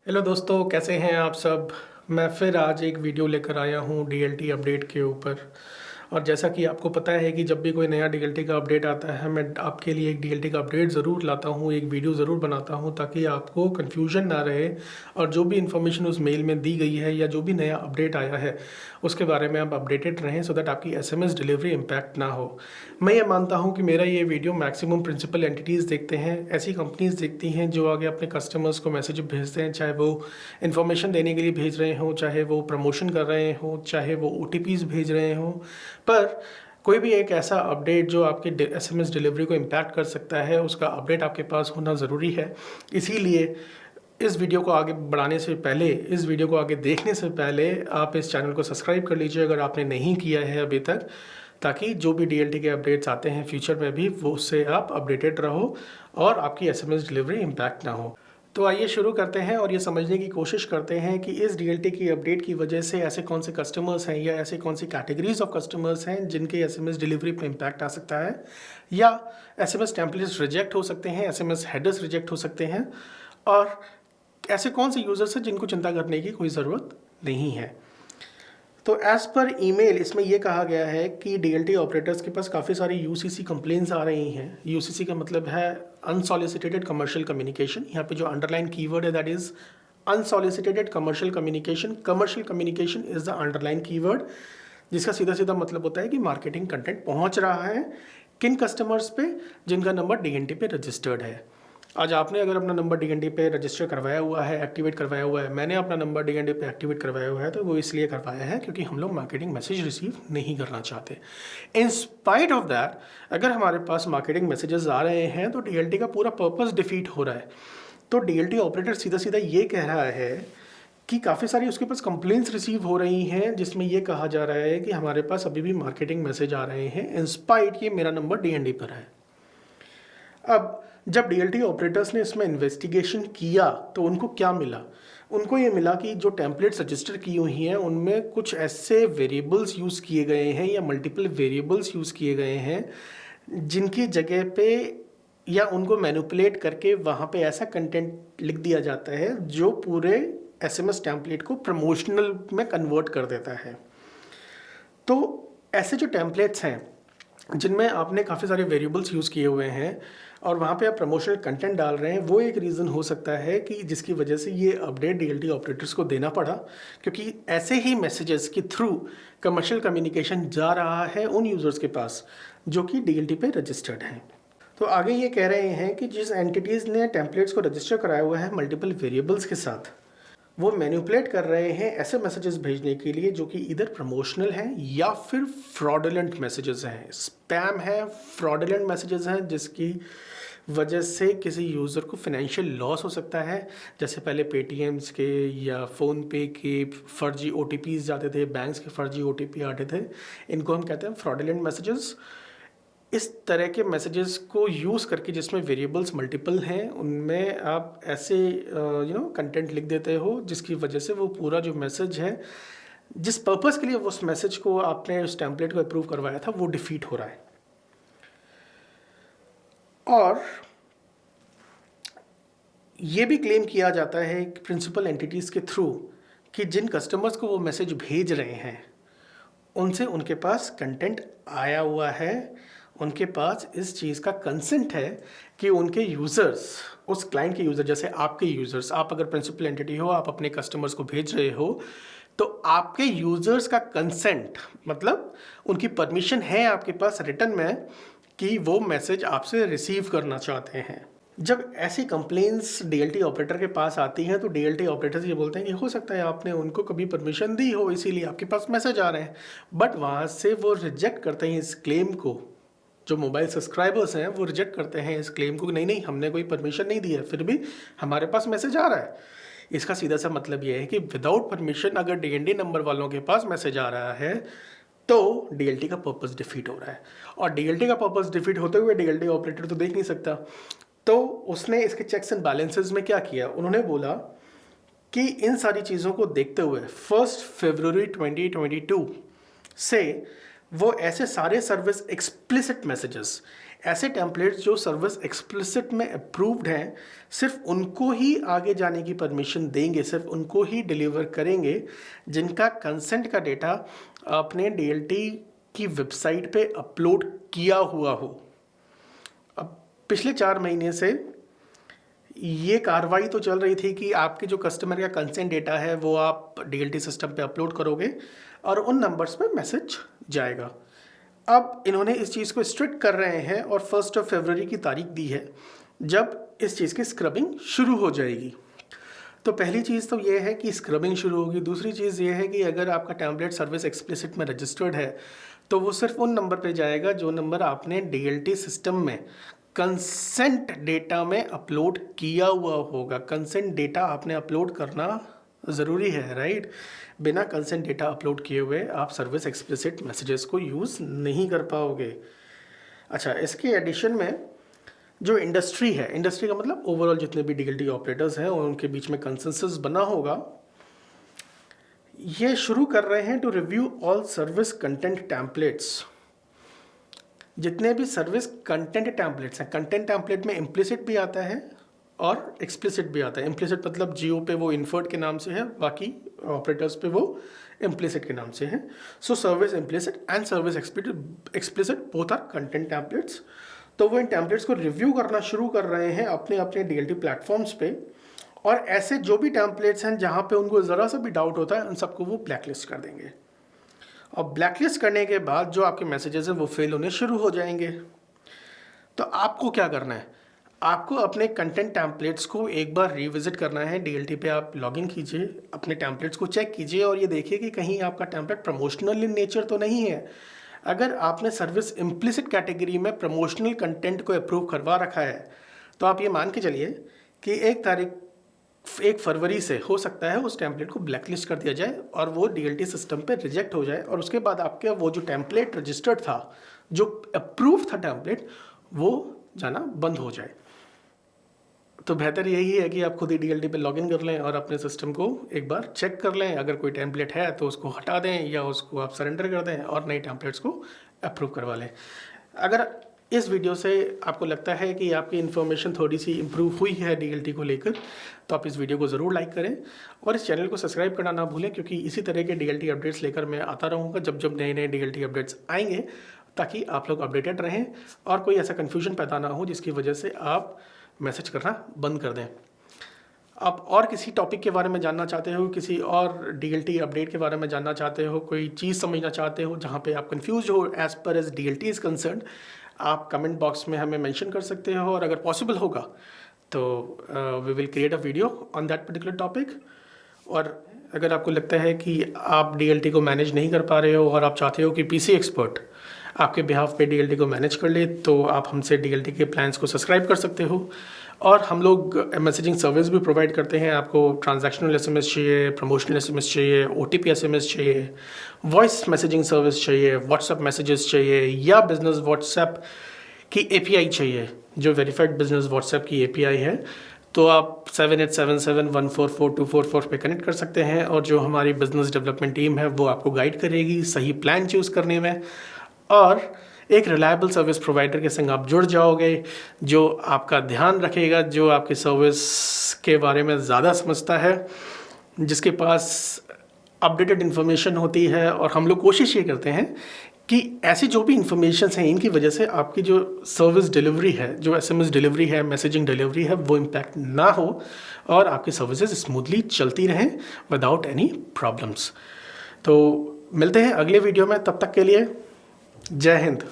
Hello दोस्तों, कैसे हैं आप सब। मैं फिर आज एक वीडियो लेकर आया हूं डीएलटी अपडेट के ऊपर। और जैसा कि आपको पता है कि जब भी कोई नया डीएलटी का अपडेट आता है, मैं आपके लिए एक डीएलटी का अपडेट ज़रूर लाता हूं, एक वीडियो ज़रूर बनाता हूं, ताकि आपको कन्फ्यूजन ना रहे और जो भी इन्फॉर्मेशन उस मेल में दी गई है या जो भी नया अपडेट आया है उसके बारे में आप अपडेटेड रहें, सो दैट आपकी एसएमएस डिलीवरी इम्पैक्ट ना हो। मैं ये मानता हूँ कि मेरा ये वीडियो मैक्सिमम प्रिंसिपल एंटिटीज़ देखते हैं, ऐसी कंपनीज़ देखती हैं जो आगे अपने कस्टमर्स को मैसेज भेजते हैं, चाहे वो इन्फॉर्मेशन देने के लिए भेज रहे हों, चाहे वो प्रमोशन कर रहे हों, चाहे वो ओटीपीज़ भेज रहे हों। पर कोई भी एक ऐसा अपडेट जो आपकी एसएमएस डिलीवरी को इम्पैक्ट कर सकता है, उसका अपडेट आपके पास होना ज़रूरी है। इसीलिए इस वीडियो को आगे बढ़ाने से पहले, इस वीडियो को आगे देखने से पहले आप इस चैनल को सब्सक्राइब कर लीजिए अगर आपने नहीं किया है अभी तक, ताकि जो भी डीएलटी के अपडेट्स आते हैं फ्यूचर में भी वो उससे आप अपडेटेड रहो और आपकी एसएमएस डिलीवरी इम्पैक्ट ना हो। तो आइए शुरू करते हैं और ये समझने की कोशिश करते हैं कि इस डीएलटी की अपडेट की वजह से ऐसे कौन से कस्टमर्स हैं या ऐसे कौन सी कैटेगरीज ऑफ कस्टमर्स हैं जिनके एसएमएस डिलीवरी पे इम्पैक्ट आ सकता है, या एसएमएस टेम्पलेट्स रिजेक्ट हो सकते हैं, एसएमएस हेडर्स रिजेक्ट हो सकते हैं, और ऐसे कौन से यूज़र्स हैं जिनको चिंता करने की कोई ज़रूरत नहीं है। तो एज़ पर ईमेल इसमें यह कहा गया है कि डीएलटी ऑपरेटर्स के पास काफ़ी सारी यूसीसी कंप्लेंट्स आ रही हैं। यूसीसी का मतलब है अनसॉलिसिटेटेड कमर्शियल कम्युनिकेशन। यहाँ पे जो अंडरलाइन कीवर्ड है that is unsolicited commercial communication. Commercial communication is the underline keyword, जिसका सीधा सीधा मतलब होता है कि मार्केटिंग कंटेंट पहुँच रहा है किन कस्टमर्स पे, जिनका नंबर डीएनटी पे रजिस्टर्ड है। आज आपने अगर अपना नंबर डीएनडी पे रजिस्टर करवाया हुआ है, एक्टिवेट करवाया हुआ है, मैंने अपना नंबर डीएनडी पे एक्टिवेट करवाया हुआ है, तो वो इसलिए करवाया है क्योंकि हम लोग मार्केटिंग मैसेज रिसीव नहीं करना चाहते। इन स्पाइट ऑफ दैट, अगर हमारे पास मार्केटिंग मैसेजेस आ रहे हैं तो डीएलटी का पूरा पर्पस डिफीट हो रहा है। तो डीएलटी ऑपरेटर सीधा सीधा ये कह रहा है कि काफ़ी सारी उसके पास कंप्लेंट्स रिसीव हो रही हैं जिसमें ये कहा जा रहा है कि हमारे पास अभी भी मार्केटिंग मैसेज आ रहे हैं इन स्पाइट ये मेरा नंबर डीएनडी पर है। अब जब डीएलटी ऑपरेटर्स ने इसमें इन्वेस्टिगेशन किया तो उनको क्या मिला? उनको ये मिला कि जो टेम्पलेट्स रजिस्टर की हुई हैं उनमें कुछ ऐसे वेरिएबल्स यूज़ किए गए हैं या मल्टीपल वेरिएबल्स यूज़ किए गए हैं जिनकी जगह पे, या उनको मैनिपुलेट करके वहाँ पे ऐसा कंटेंट लिख दिया जाता है जो पूरे एसएमएस टेम्पलेट को प्रमोशनल में कन्वर्ट कर देता है। तो ऐसे जो टेम्पलेट्स हैं जिनमें आपने काफ़ी सारे वेरिएबल्स यूज़ किए हुए हैं और वहाँ पे आप प्रमोशनल कंटेंट डाल रहे हैं, वो एक रीज़न हो सकता है कि जिसकी वजह से ये अपडेट डीएलटी ऑपरेटर्स को देना पड़ा, क्योंकि ऐसे ही मैसेजेस के थ्रू कमर्शियल कम्युनिकेशन जा रहा है उन यूज़र्स के पास जो कि डीएलटी पे रजिस्टर्ड हैं। तो आगे ये कह रहे हैं कि जिस एंटिटीज़ ने टेम्पलेट्स को रजिस्टर कराया हुआ है मल्टीपल वेरिएबल्स के साथ, वो मैनिपुलेट कर रहे हैं ऐसे मैसेजेस भेजने के लिए जो कि इधर प्रमोशनल हैं या फिर फ्रॉडुलेंट मैसेजेस हैं, स्पैम है, फ्रॉडुलेंट मैसेजेस हैं, जिसकी वजह से किसी यूज़र को फाइनेंशियल लॉस हो सकता है। जैसे पहले पेटीएम्स के या फ़ोनपे के फर्जी ओटीपीज़ जाते थे, बैंक्स के फर्जी ओटीपी आते थे, इनको हम कहते हैं फ्रॉडुलेंट मैसेजेस। इस तरह के मैसेजेस को यूज़ करके जिसमें वेरिएबल्स मल्टीपल हैं, उनमें आप ऐसे कंटेंट लिख देते हो जिसकी वजह से वो पूरा जो मैसेज है, जिस पर्पस के लिए उस मैसेज को आपने उस टेम्पलेट को अप्रूव करवाया था, वो डिफीट हो रहा है। और ये भी क्लेम किया जाता है प्रिंसिपल एंटिटीज़ के थ्रू कि जिन कस्टमर्स को वो मैसेज भेज रहे हैं उनसे उनके पास कंटेंट आया हुआ है, उनके पास इस चीज़ का कंसेंट है कि उनके यूज़र्स, उस क्लाइंट के यूज़र, जैसे आपके यूज़र्स, आप अगर प्रिंसिपल एंटिटी हो, आप अपने कस्टमर्स को भेज रहे हो, तो आपके यूज़र्स का कंसेंट मतलब उनकी परमिशन है आपके पास रिटन में कि वो मैसेज आपसे रिसीव करना चाहते हैं। जब ऐसी कंप्लेंट्स डीएलटी ऑपरेटर के पास आती हैं तो डीएलटी ऑपरेटर्स ये बोलते हैं कि हो सकता है आपने उनको कभी परमिशन दी हो, इसीलिए आपके पास मैसेज आ रहे हैं। बट वहाँ से वो रिजेक्ट करते हैं इस क्लेम को, जो मोबाइल सब्सक्राइबर्स हैं वो रिजेक्ट करते हैं इस क्लेम को, नहीं नहीं हमने कोई परमिशन नहीं दी है, फिर भी हमारे पास मैसेज आ रहा है। इसका सीधा सा मतलब ये है कि विदाउट परमिशन अगर डीएनडी नंबर वालों के पास मैसेज आ रहा है तो डीएलटी का पर्पस डिफीट हो रहा है। और डीएलटी का पर्पस डिफीट होते हुए डीएलटी ऑपरेटर तो देख नहीं सकता, तो उसने इसके चेक्स एंड बैलेंसेस में क्या किया, उन्होंने बोला कि इन सारी चीज़ों को देखते हुए 1 फरवरी 2022 से वो ऐसे सारे सर्विस एक्सप्लिसिट मैसेजेस, ऐसे टेम्पलेट्स जो सर्विस एक्सप्लिसिट में अप्रूव्ड हैं, सिर्फ उनको ही आगे जाने की परमिशन देंगे, सिर्फ उनको ही डिलीवर करेंगे जिनका कंसेंट का डेटा आपने DLT की वेबसाइट पे अपलोड किया हुआ हो। अब पिछले 4 महीने से ये कार्रवाई तो चल रही थी कि आपके जो कस्टमर का कंसेंट डेटा है वो आप DLT सिस्टम पे अपलोड करोगे और उन नंबर्स पे मैसेज जाएगा। अब इन्होंने इस चीज़ को स्ट्रिक्ट कर रहे हैं और 1 फरवरी की तारीख दी है जब इस चीज़ की स्क्रबिंग शुरू हो जाएगी। तो पहली चीज़ तो ये है कि स्क्रबिंग शुरू होगी। दूसरी चीज़ ये है कि अगर आपका टेम्पलेट सर्विस एक्सप्लिसिट में रजिस्टर्ड है तो वो सिर्फ उन नंबर पे जाएगा जो नंबर आपने DLT सिस्टम में कंसेंट डेटा में अपलोड किया हुआ होगा। कंसेंट डेटा आपने अपलोड करना ज़रूरी है, राइट? बिना कंसेंट डेटा अपलोड किए हुए आप सर्विस एक्सप्लिसिट मैसेजेस को यूज़ नहीं कर पाओगे। अच्छा, इसके एडिशन में जो इंडस्ट्री है, इंडस्ट्री का मतलब ओवरऑल जितने भी DLT ऑपरेटर्स हैं और उनके बीच में कंसेंसस बना होगा, ये शुरू कर रहे हैं to review all service content templates. जितने भी सर्विस कंटेंट टेम्पलेट्स हैं, कंटेंट टेम्पलेट में इम्प्लिसिट भी आता है और एक्सप्लिसिट भी आता है। इम्प्लिसिट मतलब जियो पे वो इन्फर्ट के नाम से है, बाकी ऑपरेटर्स पे वो इम्प्लिसिट के नाम से है। So service implicit and service explicit both are content templates. तो वो इन टेम्पलेट्स को रिव्यू करना शुरू कर रहे हैं अपने अपने DLT प्लेटफॉर्म्स पे, और ऐसे जो भी टेम्पलेट्स हैं जहाँ पे उनको ज़रा सा भी डाउट होता है उन सबको वो ब्लैकलिस्ट कर देंगे। और ब्लैकलिस्ट करने के बाद जो आपके मैसेजेस हैं वो फेल होने शुरू हो जाएंगे। तो आपको क्या करना है? आपको अपने कंटेंट टेम्पलेट्स को एक बार रिविजिट करना है। DLT पे आप लॉगिन कीजिए, अपने टेम्पलेट्स को चेक कीजिए और ये देखिए कि कहीं आपका टेम्पलेट प्रमोशनल इन नेचर तो नहीं है। अगर आपने सर्विस इम्प्लिसिट कैटेगरी में प्रमोशनल कंटेंट को अप्रूव करवा रखा है तो आप ये मान के चलिए कि 1 फरवरी से हो सकता है उस टेम्पलेट को ब्लैकलिस्ट कर दिया जाए और वो DLT सिस्टम पे रिजेक्ट हो जाए, और उसके बाद आपके वो जो टेम्पलेट रजिस्टर्ड था, जो अप्रूव था टेम्पलेट, वो जाना बंद हो जाए। तो बेहतर यही है कि आप खुद ही DLT पे लॉगिन कर लें और अपने सिस्टम को एक बार चेक कर लें। अगर कोई टेम्पलेट है तो उसको हटा दें या उसको आप सरेंडर कर दें और नए टेम्पलेट्स को अप्रूव करवा लें। अगर इस वीडियो से आपको लगता है कि आपकी इन्फॉर्मेशन थोड़ी सी इम्प्रूव हुई है DLT को लेकर, तो आप इस वीडियो को ज़रूर लाइक करें और इस चैनल को सब्सक्राइब करना ना भूलें, क्योंकि इसी तरह के DLT अपडेट्स लेकर मैं आता रहूँगा जब जब नए नए DLT अपडेट्स आएंगे, ताकि आप लोग अपडेटेड रहें और कोई ऐसा कन्फ्यूजन पैदा ना हो जिसकी वजह से आप मैसेज करना बंद कर दें। आप और किसी टॉपिक के बारे में जानना चाहते हो, किसी और DLT अपडेट के बारे में जानना चाहते हो, कोई चीज़ समझना चाहते हो जहाँ पे आप कंफ्यूज हो as per as DLT is concern, आप कमेंट बॉक्स में हमें मेंशन कर सकते हो और अगर पॉसिबल होगा तो we will create a video on that particular topic. और अगर आपको लगता है कि आप DLT को मैनेज नहीं कर पा रहे हो और आप चाहते हो कि PC एक्सपर्ट आपके बिहाफ पे DLT को मैनेज कर ले, तो आप हमसे DLT के प्लान्स को सब्सक्राइब कर सकते हो। और हम लोग मैसेजिंग सर्विस भी प्रोवाइड करते हैं। आपको ट्रांजैक्शनल SMS चाहिए, प्रमोशनल SMS चाहिए, OTP SMS चाहिए, वॉइस मैसेजिंग सर्विस चाहिए, व्हाट्सएप मैसेजेस चाहिए, या बिजनेस व्हाट्सएप की API चाहिए जो वेरीफाइड बिजनेस व्हाट्सएप की API है, तो आप 7877144244 पे कनेक्ट कर सकते हैं और जो हमारी बिजनेस डेवलपमेंट टीम है वो आपको गाइड करेगी सही प्लान चूज़ करने में, और एक रिलायबल सर्विस प्रोवाइडर के संग आप जुड़ जाओगे जो आपका ध्यान रखेगा, जो आपकी सर्विस के बारे में ज़्यादा समझता है, जिसके पास अपडेटेड इन्फॉर्मेशन होती है। और हम लोग कोशिश ये करते हैं कि ऐसी जो भी इंफॉर्मेशन हैं इनकी वजह से आपकी जो सर्विस डिलीवरी है, जो SMS डिलीवरी है, मैसेजिंग डिलीवरी है, वो इम्पैक्ट ना हो और आपकी सर्विसेज स्मूथली चलती रहें विदाउट एनी प्रॉब्लम्स। तो मिलते हैं अगले वीडियो में, तब तक के लिए जय हिंद।